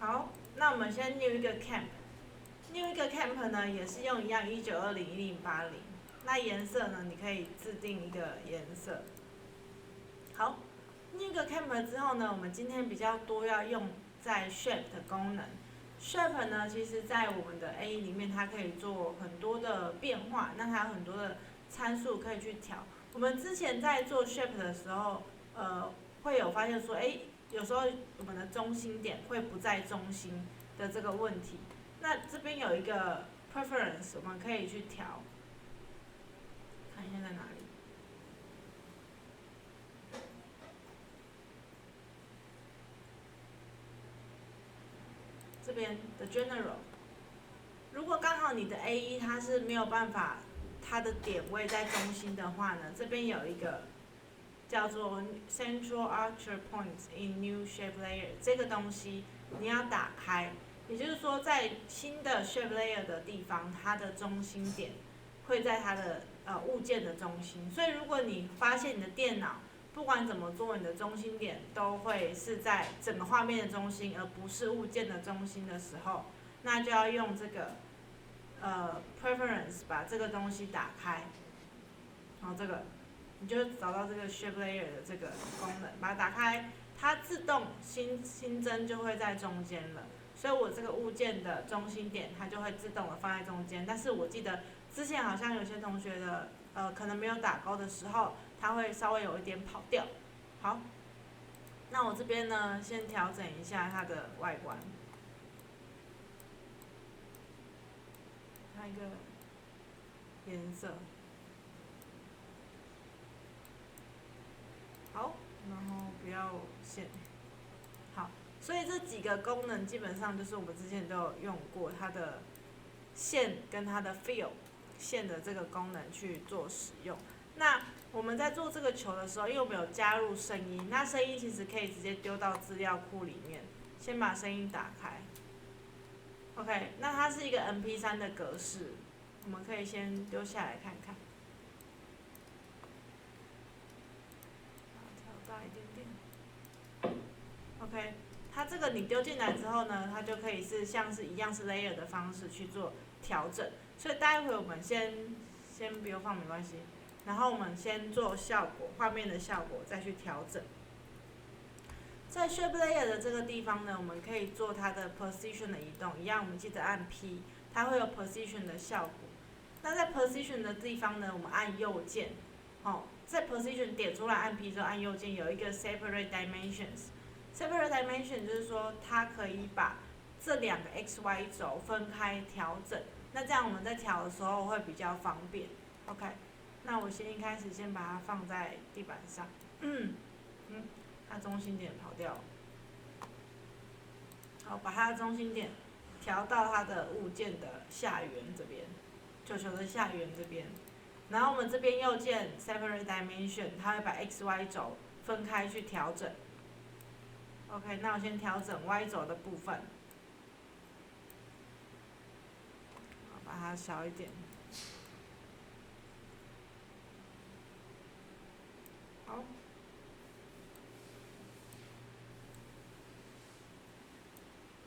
好，那我们先 new 一个 camp。new 一个 camp 呢，也是用一样19201080。那颜色呢，你可以制定一个颜色。好，new 一个 camp 之后呢，我们今天比较多要用在 shape 的功能。shape 呢，其实在我们的 A 里面，它可以做很多的变化，那它有很多的参数可以去调。我们之前在做 shape 的时候，会有发现说，有时候我们的中心点会不在中心的这个问题。那这边有一个 preference， 我们可以去调，看一下在哪里。这边的 general， 如果刚好你的 A1 它是没有办法，它的点位在中心的话呢，这边有一个叫做 Central Archer Points in New Shape Layer 这个东西你要打开，也就是说在新的 Shape Layer 的地方，它的中心点会在它的物件的中心。所以如果你发现你的电脑不管怎么做，你的中心点都会是在整个画面的中心，而不是物件的中心的时候，那就要用这个preference 把这个东西打开，然后这个你就找到这个 shape layer 的这个功能，把它打开，它自动新增就会在中间了。所以我这个物件的中心点它就会自动的放在中间。但是我记得之前好像有些同学的可能没有打勾的时候，它会稍微有一点跑掉。好，那我这边呢先调整一下它的外观，它一个颜色。好，然后不要线。好，所以这几个功能基本上就是我们之前都有用过，它的线跟它的 fill 线的这个功能去做使用。那我们在做这个球的时候，因为我们有加入声音，那声音其实可以直接丢到资料库里面。先把声音打开。OK， 那它是一个 MP3 的格式，我们可以先丢下来看看。调大一点点。OK， 它这个你丢进来之后呢，它就可以是像是一样是 layer 的方式去做调整。所以待会我们先不用放没关系，然后我们先做效果，画面的效果再去调整。在 shape layer 的这个地方呢，我们可以做它的 position 的移动，一样我们记得按 P， 它会有 position 的效果。那在 position 的地方呢，我们按右键，在 position 点出来按 P 之后按右键，有一个 separate dimensions。separate dimension 就是说它可以把这两个 x、y 轴分开调整，那这样我们在调的时候会比较方便。OK， 那我一开始先把它放在地板上，它中心点跑掉了。好，把它的中心点调到它的物件的下缘这边，球球的下缘这边。然后我们这边右键 separate dimension， 它会把 x、y 轴分开去调整。OK， 那我先调整 y 轴的部分，好，把它小一点。好。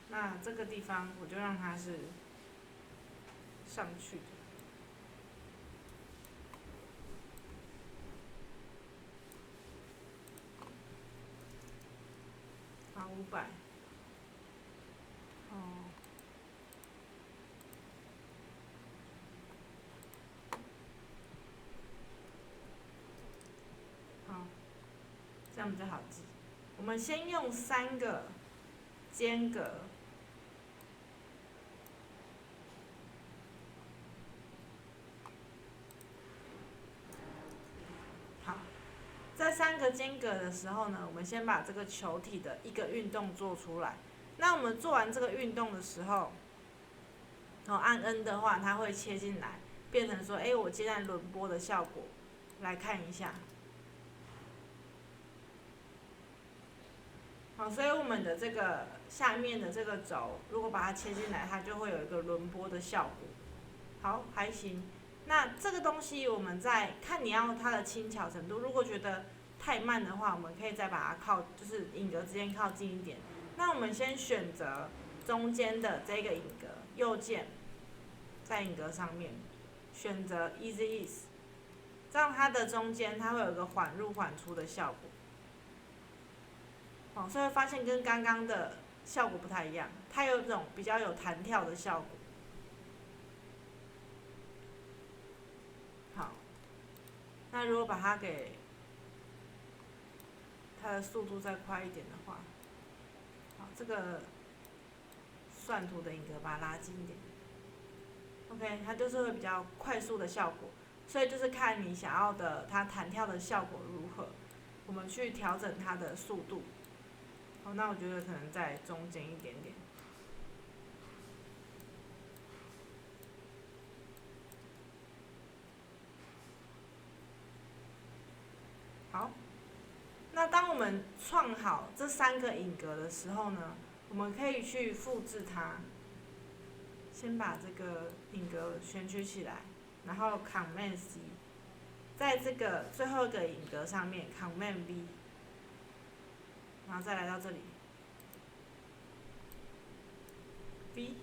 那这个地方我就让它是上去的。好，500。好，这样比较好记。我们先用3个间隔。好，在3个间隔的时候呢，我们先把这个球体的一个运动做出来。那我们做完这个运动的时候，按 N 的话，它会切进来，变成说，我接在轮播的效果，来看一下。好，所以我们的这个下面的这个轴，如果把它切进来，它就会有一个轮播的效果。好，还行。那这个东西我们再看你要它的轻巧程度，如果觉得太慢的话，我们可以再把它就是影格之间靠近一点。那我们先选择中间的这个影格，右键在影格上面选择 Easy Ease， 这样它的中间它会有一个缓入缓出的效果。所以会发现跟刚刚的效果不太一样，它有一种比较有弹跳的效果。好，那如果把它给它的速度再快一点的话，好，这个算图的影格把它拉近一点 ，OK， 它就是会比较快速的效果，所以就是看你想要的它弹跳的效果如何，我们去调整它的速度。好，那我觉得可能在中间一点点。好，那当我们创好这3个影格的时候呢，我们可以去复制它。先把这个影格选取起来，然后 Command C， 在这个最后一个影格上面 Command V， 然后再来到这里 V。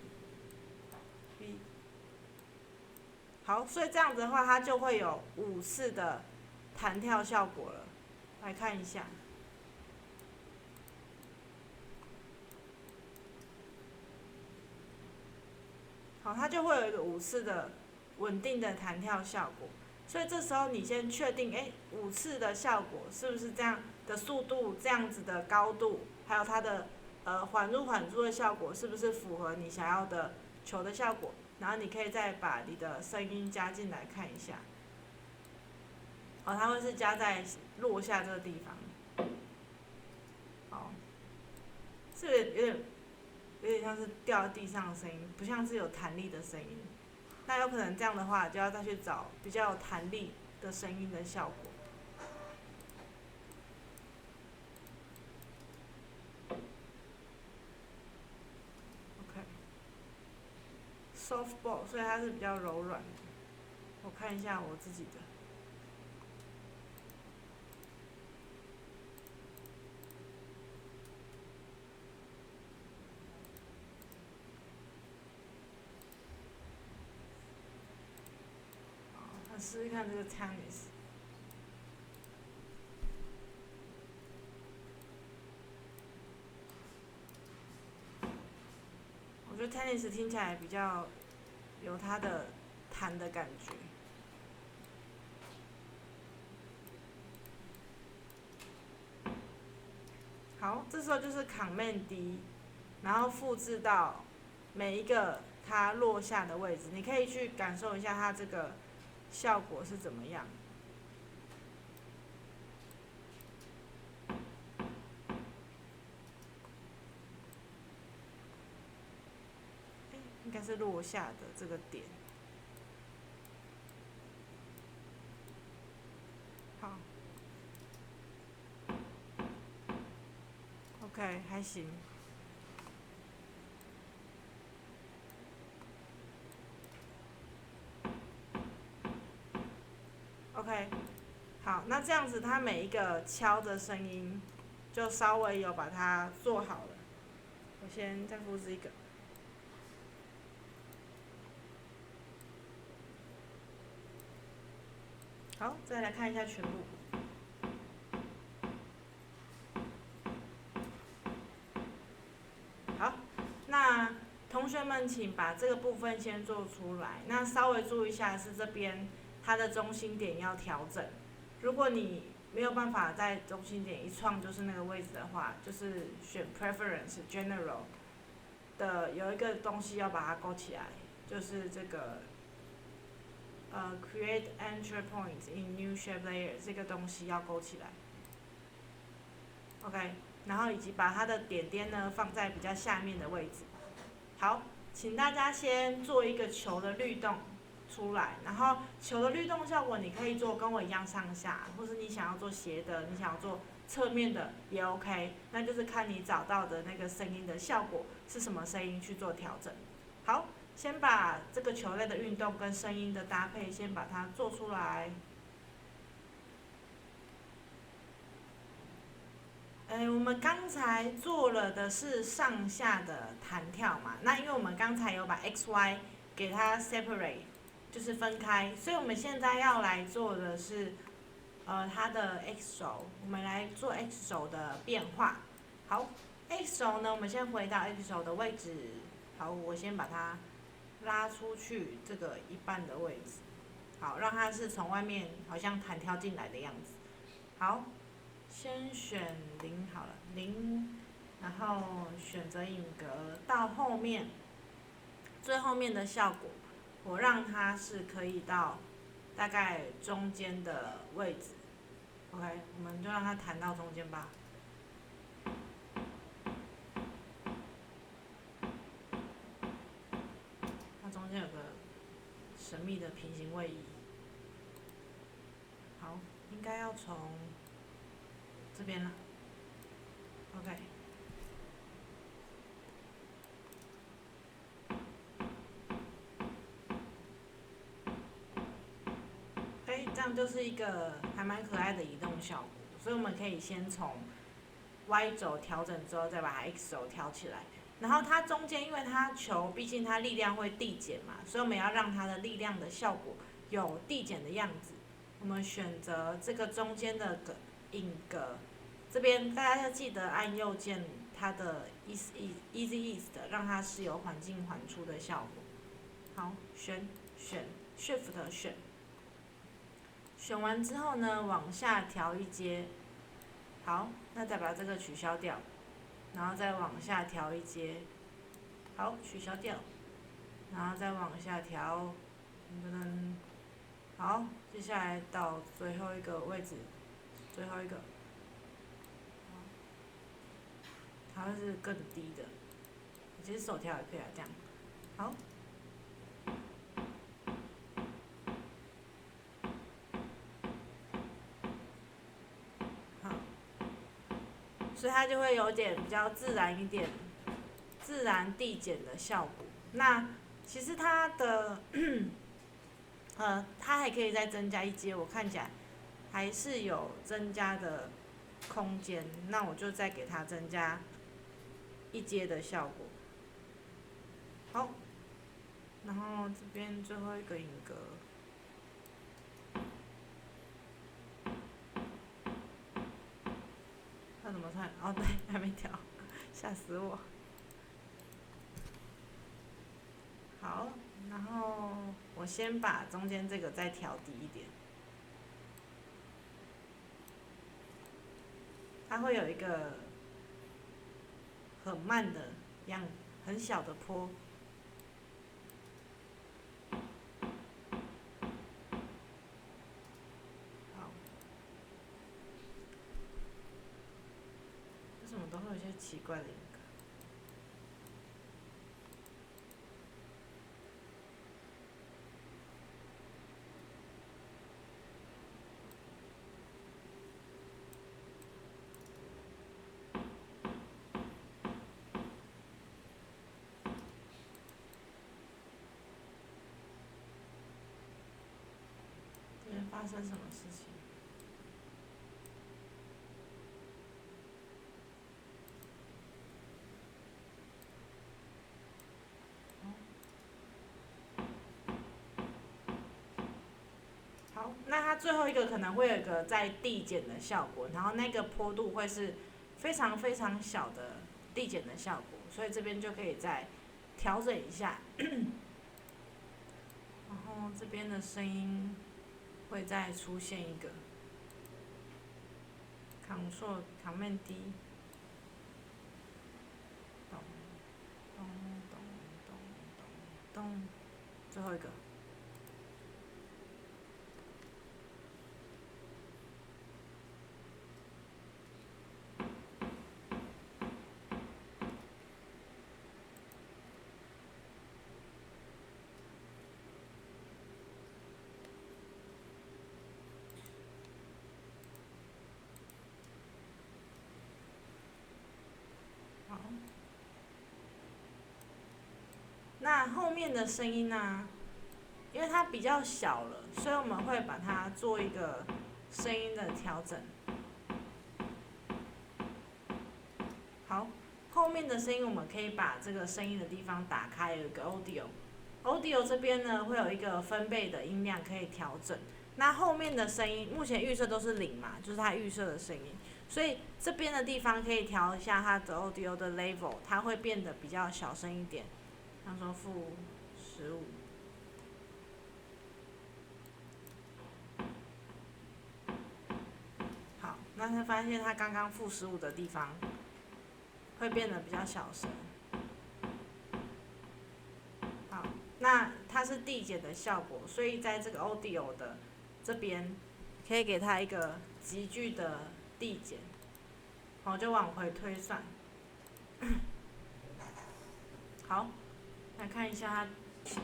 好，所以这样子的话，它就会有5次的弹跳效果了。来看一下，好，它就会有一个5次的稳定的弹跳效果。所以这时候你先确定，5次的效果是不是这样的速度、这样子的高度，还有它的缓入缓出的效果，是不是符合你想要的球的效果？然后你可以再把你的声音加进来看一下。它会是加在落下这个地方。好，是有点像是掉在地上的声音，不像是有弹力的声音。那有可能这样的话，就要再去找比较有弹力的声音的效果。softball， 所以它是比较柔软的。我看一下我自己的。好，那试试看这个 tennis。我觉得 tennis 听起来比较有它的弹的感觉。好，这时候就是 Command D， 然后复制到每一个它落下的位置，你可以去感受一下它这个效果是怎么样。应该是落下的这个点。好 ，OK， 还行。OK， 好，那这样子它每一个敲的声音就稍微有把它做好了。我先再复制一个。好，再来看一下全部。好，那同学们请把这个部分先做出来。那稍微注意一下是这边它的中心点要调整。如果你没有办法在中心点一创就是那个位置的话，就是选 Preference General 的有一个东西要把它勾起来，就是这个Create Entry Points in New Shape Layer 这个东西要勾起来。OK， 然后以及把它的点点呢放在比较下面的位置。好，请大家先做一个球的律动出来，然后球的律动效果你可以做跟我一样上下，或是你想要做斜的，你想要做侧面的也 OK， 那就是看你找到的那个声音的效果是什么声音去做调整。好，先把这个球类的运动跟声音的搭配先把它做出来。我们刚才做了的是上下的弹跳嘛，那因为我们刚才有把 x y 给它 separate， 就是分开，所以我们现在要来做的是，它的 x 轴，我们来做 x 轴的变化。好 ，x 轴呢，我们先回到 x 轴的位置。好，我先把它拉出去这个一半的位置，好，让它是从外面好像弹跳进来的样子。好。先选0好了，0，然后选择影格，到后面最后面的效果，我让它是可以到大概中间的位置。OK， 我们就让它弹到中间吧。它中间有个神秘的平行位移。好，应该要从这边了。OK。这样就是一个还蛮可爱的移动效果，所以我们可以先从 Y 轴调整之后，再把它 X 轴调起来。然后它中间，因为它球毕竟它力量会递减嘛，所以我们要让它的力量的效果有递减的样子。我们选择这个中间的影格，这边大家要记得按右键它的 Easy Ease 的，让它是有缓进缓出的效果。好，选 Shift 选。选完之后呢，往下调一阶，好，那再把这个取消掉，然后再往下调一阶，好，取消掉，然后再往下调，好，接下来到最后一个位置，最后一个，它是更低的，其实手调也可以啊，这样，好。所以它就会有点比较自然一点，自然递减的效果。那其实它的，它还可以再增加一阶，我看起来还是有增加的空间。那我就再给它增加一阶的效果。好，然后这边最后一个影格。它怎么算？哦，对，还没调，吓死我。好，然后我先把中间这个再调低一点，它会有一个很慢的样，很小的坡。好，为什么都会有一些奇怪的影格？这边发生什么事情？好，那它最后一个可能会有一个在递减的效果，然后那个坡度会是非常非常小的递减的效果，所以这边就可以再调整一下。然后这边的声音会再出现一个 Ctrl Command D， 咚咚咚咚咚咚，最后一个。那后面的声音呢？因为它比较小了，所以我们会把它做一个声音的调整。后面的声音我们可以把这个声音的地方打开，有一个 audio 这边呢会有一个分贝的音量可以调整。那后面的声音目前预设都是0嘛，就是它预设的声音，所以这边的地方可以调一下它的 audio 的 level， 它会变得比较小声一点，像说-15。好，那会发现它刚刚-15的地方会变得比较小声。好，那它是递减的效果，所以在这个 audio 的这边可以给它一个急剧的递减，好，就往回推算。好，来看一下它，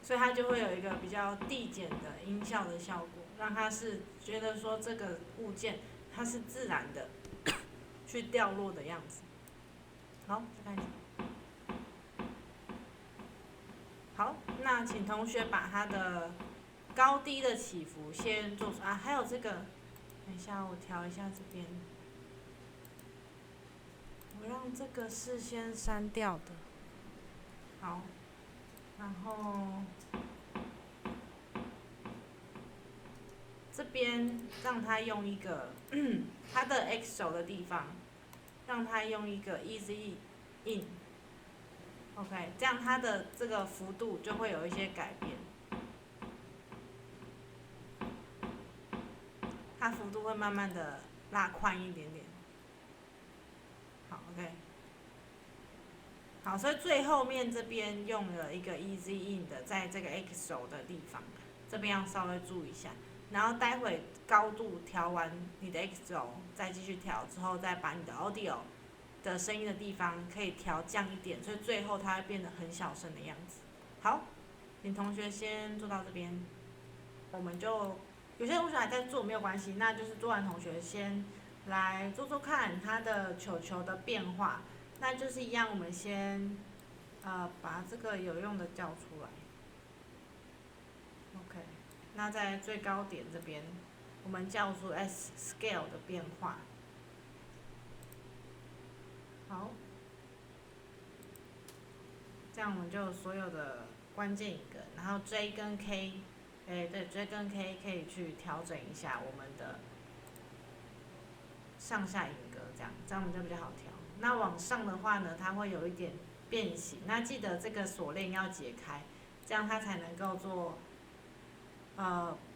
所以它就会有一个比较递减的音效的效果，让它是觉得说这个物件它是自然的去掉落的样子。好，再看一下。好，那请同学把它的高低的起伏先做出啊，还有这个，等一下我调一下这边，我让这个是先删掉的。好，然后这边让它用一个它的 X 轴的地方，让它用一个 Easy In。OK， 这样它的这个幅度就会有一些改变，它幅度会慢慢的拉宽一点点。好 ，OK， 好，所以最后面这边用了一个 Easy In 的，在这个 X 轴的地方，这边要稍微注意一下。然后待会高度调完你的 X 轴，再继续调之后，再把你的 Audio的声音的地方可以调降一点，所以最后它会变得很小声的样子。好，请同学先做到这边，我们就有些同学还在做没有关系，那就是做完同学先来做做看它的球球的变化，那就是一样，我们先把这个有用的叫出来。OK， 那在最高点这边，我们叫出 S scale 的变化。好，这样我们就有所有的关键音格，然后 J 跟 K， 对 J 跟 K 可以去调整一下我们的上下音格，这样我们就比较好调。那往上的话呢，它会有一点变形，那记得这个锁链要解开，这样它才能够做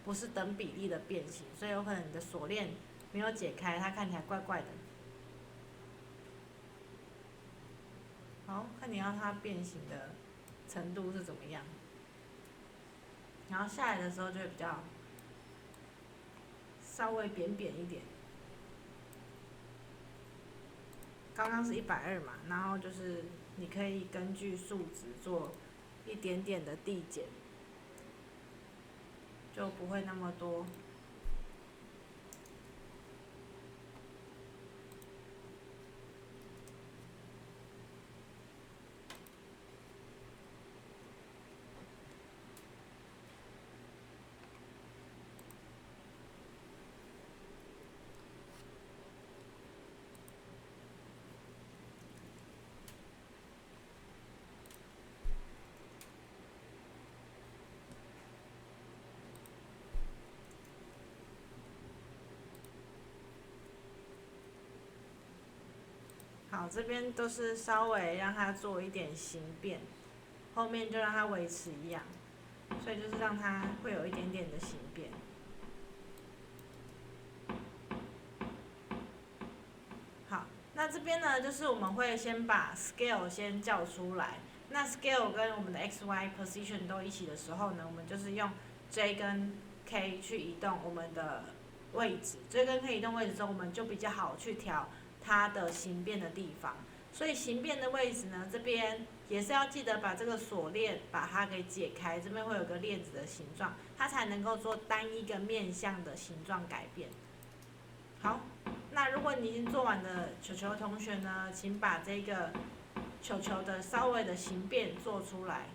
不是等比例的变形，所以有可能你的锁链没有解开，它看起来怪怪的。好，看你要它变形的程度是怎么样，然后下来的时候就会比较稍微扁扁一点。刚刚是120嘛，然后就是你可以根据数值做一点点的递减，就不会那么多。好，这边都是稍微让它做一点形变，后面就让它维持一样，所以就是让它会有一点点的形变。好，那这边呢，就是我们会先把 scale 先叫出来。那 scale 跟我们的 x、y position 都一起的时候呢，我们就是用 J 跟 K 去移动我们的位置。J 跟 K 移动位置之后，我们就比较好去调它的形变的地方。所以形变的位置呢，这边也是要记得把这个锁链把它给解开，这边会有个链子的形状，它才能够做单一个面向的形状改变。好，那如果你已经做完的球球同学呢，请把这个球球的稍微的形变做出来。